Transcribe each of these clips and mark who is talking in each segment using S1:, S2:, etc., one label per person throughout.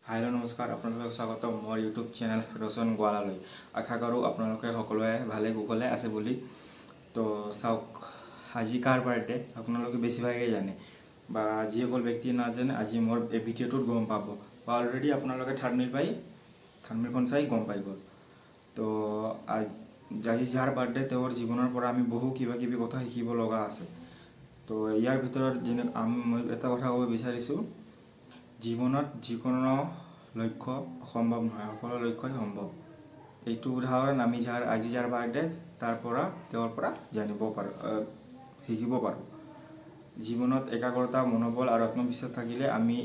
S1: Hello नमस्कार आपलोक स्वागत मोर YouTube channel रोशन गोवाला आशा करूँ आपलोके सकलोए भाले कुशले आछे बुली। तो चाওক আজি कार बार्थडे आपलोके बेसिभागे जाने बा जिसकल व्यक्ति नाजाने आज मोर भिडिओ गम पा अलरेडी आपलोके थाम्बनेलखन चाई गम पाई गल। तो आज जार बार्थडे तेवर जीवनर पर आमी बहु किबा किबि कथा शिकिब लगा आछे। तो यार भितरत जेने मैं एटा कथा कब विचारिছোঁ जीवनत जिकोनो लक्ष्य असम्भव নহয় সকলো লক্ষ্যই সম্ভৱ। এইটো উদাহৰণ আমি আজি যাৰ বাৰ্থডে তাৰ পৰা জানিব পাৰোঁ শিকিব পাৰোঁ। জীৱনত একাগ্ৰতা মনোবল আৰু আত্মবিশ্বাস থাকিলে আমি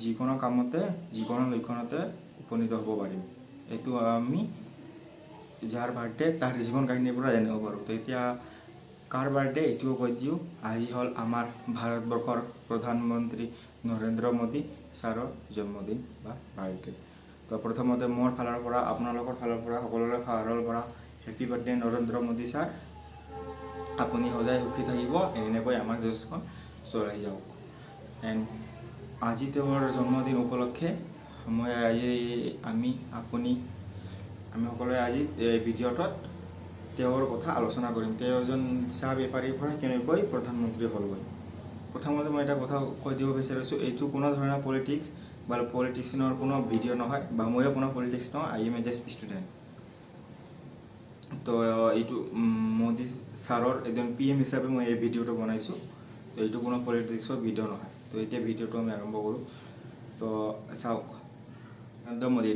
S1: যিকোনো কামতে যিকোনো লক্ষ্যতে উপনীত হ'ব পাৰিম। এইটো আমি যাৰ বাৰ্থডে তাৰ জীৱন কাহিনীৰ পৰা জানিব পাৰোঁ। তো এতিয়া কাৰ বাৰ্থডে এইটোও কৈ দিওঁ। আজি হ'ল আমাৰ ভাৰতবৰ্ষৰ প্ৰধানমন্ত্ৰী নৰেন্দ্ৰ মোদী ছাৰৰ জন্মদিন বা বাৰ্থডে। তো প্ৰথমতে মোৰ ফালৰ পৰা আপোনালোকৰ ফালৰ পৰা সকলোৰে ফালৰ পৰা happy birthday Narendra Modi sir. আপুনি সদায় সুখী থাকিব, এনেকৈ আমাৰ দেশখন চলাই যাওক। এণ্ড আজি তেওঁৰ জন্মদিন উপলক্ষে মই আমি সকলোৱে আজি ভিডিঅ'টোত তেওঁৰ কথা আলোচনা কৰিম। তেওঁ এজন চাহ বেপাৰীৰ পৰা কেনেকৈ প্ৰধানমন্ত্ৰী হ'লগৈ। প্ৰথমতে মই এটা কথা কৈ দিব বিচাৰিছোঁ, এইটো কোনো ধৰণৰ পলিটিক্স বা পলিটিচিয়ানৰ কোনো ভিডিঅ' নহয় বা ময়ো কোনো পলিটিক্স নহয়, I M A just student. তো এইটো মোদী ছাৰৰ এজন PM হিচাপে মই এই ভিডিঅ'টো বনাইছোঁ। তো এইটো কোনো পলিটিক্সৰ ভিডিঅ' নহয়। তো এতিয়া ভিডিঅ'টো আমি আৰম্ভ কৰোঁ। তো চাওক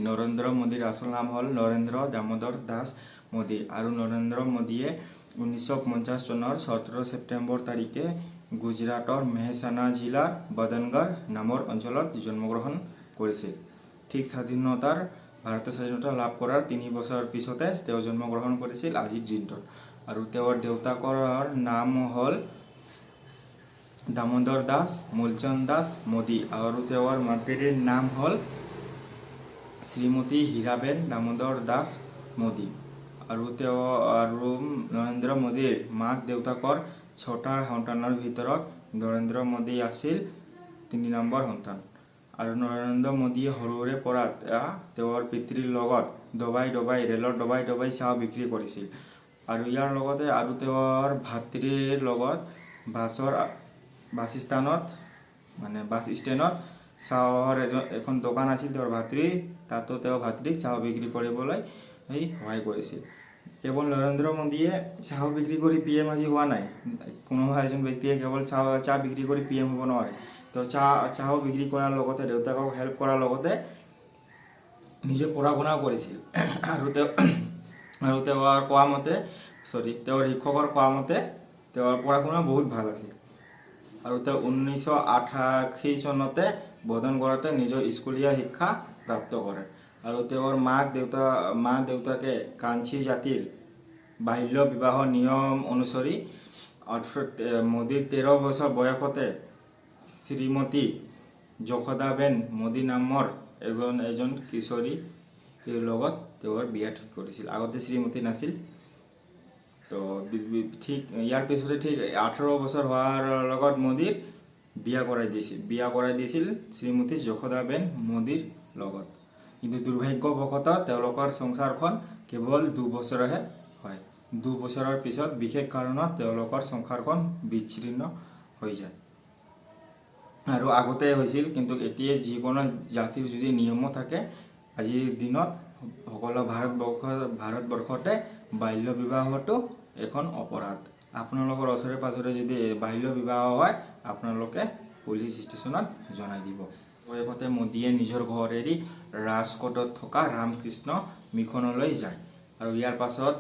S1: নৰেন্দ্ৰ মোদীৰ আচল নাম হ'ল নৰেন্দ্ৰ দামোদৰ দাস মোদী আৰু নৰেন্দ্ৰ মোদীয়ে 1950 চনৰ 17 ছেপ্টেম্বৰ তাৰিখে গুজৰাটৰ মেহসানা জিলাৰ বদনগৰ নামৰ অঞ্চলত জন্মগ্ৰহণ কৰিছিল। ঠিক ভাৰতীয় স্বাধীনতা লাভ কৰাৰ 3 বছৰ পিছতে তেওঁ জন্মগ্ৰহণ কৰিছিল আজিৰ দিনটোত। আৰু তেওঁৰ দেউতাকৰ নাম হ'ল দামোদৰ দাস মূলচন্দ দাস মোদী আৰু তেওঁৰ মাতৃৰ নাম হ'ল শ্ৰীমতী হীৰাবেন দামোদৰ দাস মোদী। আৰু নৰেন্দ্ৰ মোদীৰ মাক দেউতাকৰ 6টা সন্তানৰ ভিতৰত নৰেন্দ্ৰ মোদী আছিল 3 নম্বৰ সন্তান। আৰু নৰেন্দ্ৰ মোদীয়ে সৰুৰে পৰা তেওঁৰ পিতৃৰ লগত ৰেলৰ দবাই চাহ বিক্ৰী কৰিছিল। আৰু ইয়াৰ লগতে আৰু তেওঁৰ ভাতৃৰ লগত বাছ ষ্টেণ্ডত চাহৰ এখন দোকান আছিল তেওঁৰ ভাতৃৰ, তাতো তেওঁ ভাতৃক চাহ বিক্ৰী কৰিবলৈ সহায় কৰিছিল। কেৱল নৰেন্দ্ৰ মোদীয়ে চাহ বিক্ৰী কৰি PM আজি হোৱা নাই। কোনোবা এজন ব্যক্তিয়ে কেৱল চাহ বিক্ৰী কৰি PM হ'ব নোৱাৰে। তো চাহ বিক্ৰী কৰাৰ লগতে দেউতাকক হেল্প কৰাৰ লগতে নিজে পঢ়া শুনাও কৰিছিল। আৰু তেওঁৰ শিক্ষকৰ কোৱা মতে তেওঁৰ পঢ়া শুনা বহুত ভাল আছিল। আৰু তেওঁ 1988 চনতে বদনগড়তে নিজৰ স্কুলীয়া শিক্ষা প্ৰাপ্ত কৰে। আৰু তেওঁৰ মাক দেউতাকে কাঞ্চী জাতিৰ বাল্য বিবাহ নিয়ম অনুসৰি মোদীৰ 13 বছৰ বয়সতে শ্ৰীমতী যশোদাবেন মোদী নামৰ এজন কিশোৰীৰ লগত তেওঁৰ বিয়া ঠিক কৰিছিল। আগতে শ্ৰীমতী নাছিল। তো ঠিক ইয়াৰ পিছতে ঠিক 18 বছৰ হোৱাৰ লগত মোদীৰ বিয়া কৰাই দিছিল শ্ৰীমতী যশোদাবেন মোদীৰ লগত। কিন্তু দুৰ্ভাগ্যবশতঃ তেওঁলোকৰ সংসাৰখন কেৱল 2 বছৰহে হয়। 2 বছৰৰ পিছত বিশেষ কাৰণত তেওঁলোকৰ সংসাৰখন বিচ্ছিন্ন হৈ যায়। আৰু আগতে হৈছিল, কিন্তু এতিয়া যিকোনো জাতিৰ যদি নিয়মো থাকে আজিৰ দিনত সকলো ভাৰতবৰ্ষতে বাল্য বিবাহটো এখন অপৰাধ। আপোনালোকৰ ওচৰে পাজৰে যদি বাল্য বিবাহ হয় আপোনালোকে পুলিচ ষ্টেচনত জনাই দিব। বয়সতে মোদীয়ে নিজৰ ঘৰ এৰি ৰাজকোটত থকা ৰামকৃষ্ণ মিছনলৈ যায়। আৰু ইয়াৰ পাছত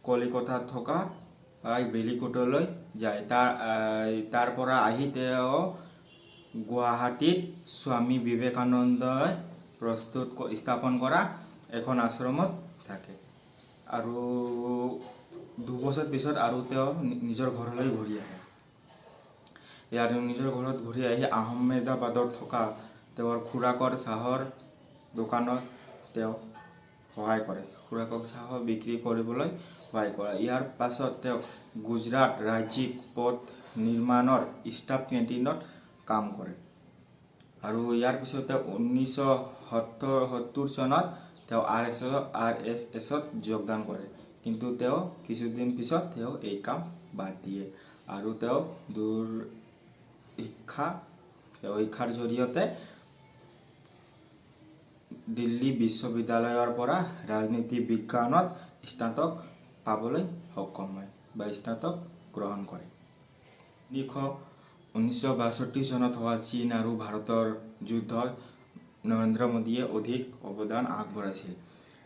S1: কলিকতাত থকা বেলিকোটলৈ যায়। তাৰ পৰা আহি তেওঁ গুৱাহাটীত স্বামী বিবেকানন্দই স্থাপন কৰা এখন আশ্ৰমত থাকে। আৰু 2 বছৰ পিছত আৰু তেওঁ নিজৰ ঘৰলৈ ঘূৰি আহে। নিজৰ ঘৰত ঘূৰি আহি আহমেদাবাদত থকা তেওঁৰ খুৰাকৰ চাহৰ দোকানত তেওঁ সহায় কৰে। খুৰাকক চাহ বিক্ৰী কৰিবলৈ সহায় কৰে। ইয়াৰ পাছত তেওঁ গুজৰাট ৰাজ্যিক পথ নিৰ্মাণৰ ষ্টাফ কেণ্টিনত কাম কৰে। আৰু ইয়াৰ পিছতে 1970 চনত তেওঁ RSSত যোগদান কৰে, কিন্তু তেওঁ কিছুদিন পিছত তেওঁ এই কাম বাদ দিয়ে আৰু তেওঁ শিক্ষাৰ জৰিয়তে দিল্লী বিশ্ববিদ্যালয়ৰ পৰা ৰাজনীতি বিজ্ঞানত স্নাতক পাবলৈ সক্ষম হয় বা স্নাতক গ্ৰহণ কৰে। 1962 চনত হোৱা চীন আৰু ভাৰতৰ যুদ্ধত নৰেন্দ্ৰ মোদীয়ে অধিক অৱদান আগবঢ়াইছিল।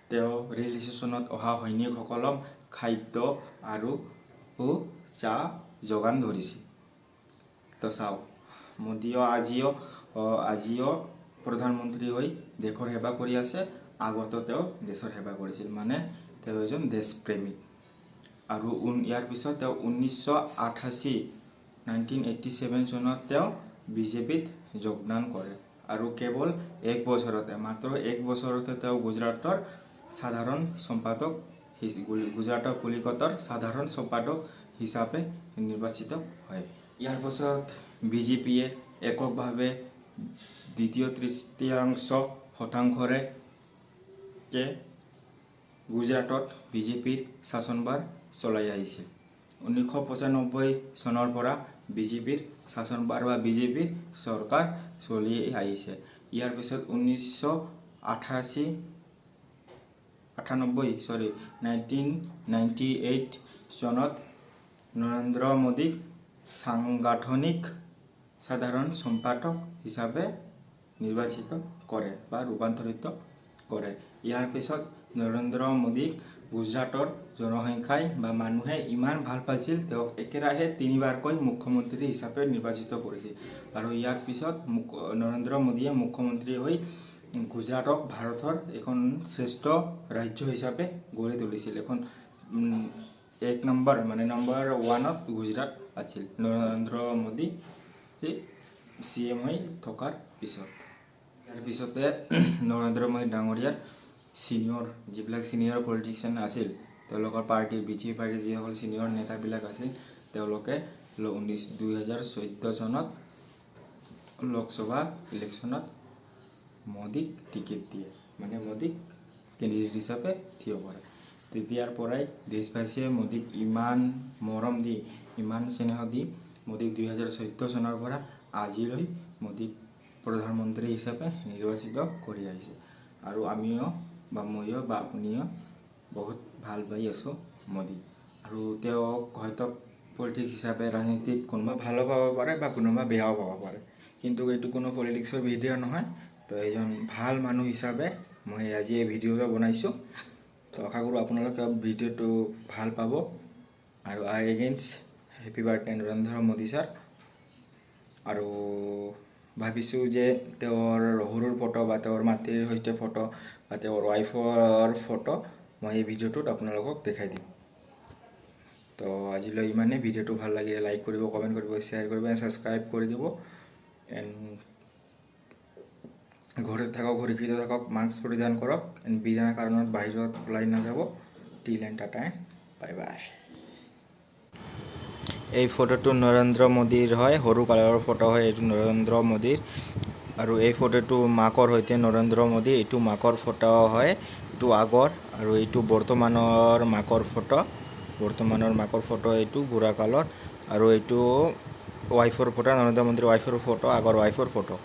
S1: তেওঁ ৰেল ষ্টেচনত অহা সৈনিকসকলক খাদ্য আৰু চাহ যোগান ধৰিছিল। তো চাওক, মোদীয়ে আজিও প্ৰধানমন্ত্ৰী হৈ দেশৰ সেৱা কৰি আছে, আগতো তেওঁ দেশৰ সেৱা কৰিছিল, মানে তেওঁ এজন দেশপ্ৰেমিক। আৰু ইয়াৰ পিছত তেওঁ 1987 চনত তেওঁ বিজেপিত যোগদান কৰে আৰু কেৱল মাত্ৰ এক বছৰতে তেওঁ গুজৰাটৰ কলিকতাৰ সাধাৰণ সম্পাদক হিচাপে নিৰ্বাচিত হয়। ইয়াৰ পাছত বিজেপিয়ে এককভাৱে দ্বিতীয় তৃতীয়াংশ শতাংশৰে গুজৰাটত বিজেপিৰ শাসনভাৰ চলাই আহিছিল। 1995 চনৰ পৰা বিজেপিৰ শাসনভাৰ বা বিজেপিৰ চৰকাৰ চলি আহিছে। ইয়াৰ পিছত 1998 চনত নৰেন্দ্ৰ মোদীক সাংগঠনিক সাধাৰণ সম্পাদক হিচাপে নিৰ্বাচিত কৰে বা ৰূপান্তৰিত কৰে। ইয়াৰ পিছত নৰেন্দ্ৰ মোদীক গুজৰাটৰ জনসংখ্যাই বা মানুহে ইমান ভাল পাইছিল, তেওঁক একেৰাহে 3বাৰকৈ মুখ্যমন্ত্ৰী হিচাপে নিৰ্বাচিত কৰিছিল। আৰু ইয়াৰ পিছত নৰেন্দ্ৰ মোদীয়ে মুখ্যমন্ত্ৰী হৈ গুজৰাটক ভাৰতৰ এখন শ্ৰেষ্ঠ ৰাজ্য হিচাপে গঢ়ি তুলিছিল। এখন নম্বৰ 1ত গুজৰাট আছিল নৰেন্দ্ৰ মোদী CM হৈ থকাৰ পিছত। ইয়াৰ পিছতে নৰেন্দ্ৰ মোদী ডাঙৰীয়াৰ যিবিলাক ছিনিয়ৰ পলিটিচিয়ান আছিল, তেওঁলোকৰ বিজেপি পাৰ্টিৰ যিসকল ছিনিয়ৰ নেতাবিলাক আছিল, তেওঁলোকে 2014 চনত লোকসভা ইলেকশ্যনত মোদীক টিকেট দিয়ে, মানে মোদীক কেণ্ডিডেট হিচাপে থিয় কৰে। তেতিয়াৰ পৰাই দেশবাসীয়ে মোদীক ইমান মৰম দি, ইমান স্নেহ দি মোদীক 2014 চনৰ পৰা আজিলৈ মোদীক প্ৰধানমন্ত্ৰী হিচাপে নিৰ্বাচিত কৰি আহিছে। আৰু ময়ো বা আপুনিও বহুত ভাল পাই আছোঁ মোদী। আৰু তেওঁক হয়তো পলিটিক্স হিচাপে ৰাজনীতিত কোনোবা ভালো পাব পাৰে বা কোনোবা বেয়াও পাব পাৰে, কিন্তু এইটো কোনো পলিটিক্সৰ ভিডিঅ' নহয়। তো এজন ভাল মানুহ হিচাপে মই আজি এই ভিডিঅ'টো বনাইছোঁ। তো আশা কৰোঁ আপোনালোকে ভিডিঅ'টো ভাল পাব। আৰু happy birthday Narendra Modi sir. আৰু ভাবিছোঁ যে তেওঁৰ সৰুৰ ফটো বা তেওঁৰ মাতৃৰ সৈতে ফটো বা তেওঁৰ ৱাইফৰ ফটো মই এই ভিডিঅ'টোত আপোনালোকক দেখাই দিম। তো আজিলৈ ইমানেই। ভিডিঅ'টো ভাল লাগিলে লাইক কৰিব, কমেণ্ট কৰিব, শ্বেয়াৰ কৰিব, ছাবস্ক্ৰাইব কৰি দিব। ঘৰতে থাকক, সুৰক্ষিত থাকক, মাস্ক পৰিধান কৰক, বিনা কাৰণত বাহিৰত ওলাই নাযাব। টিল and Tata and bye bye. এই ফটোটো নৰেন্দ্ৰ মোদীৰ হয়, সৰু কালৰ ফটো হয় এইটো নৰেন্দ্ৰ মোদীৰ। আৰু এই ফটোটো মাকৰ সৈতে নৰেন্দ্ৰ মোদী, এইটো মাকৰ ফটো হয়, এইটো আগৰ। আৰু এইটো বৰ্তমানৰ মাকৰ ফটো এইটো বুঢ়া কালৰ। আৰু এইটো ৱাইফৰ ফটো, নৰেন্দ্ৰ মোদীৰ ৱাইফৰ ফটো, আগৰ ৱাইফৰ ফটো।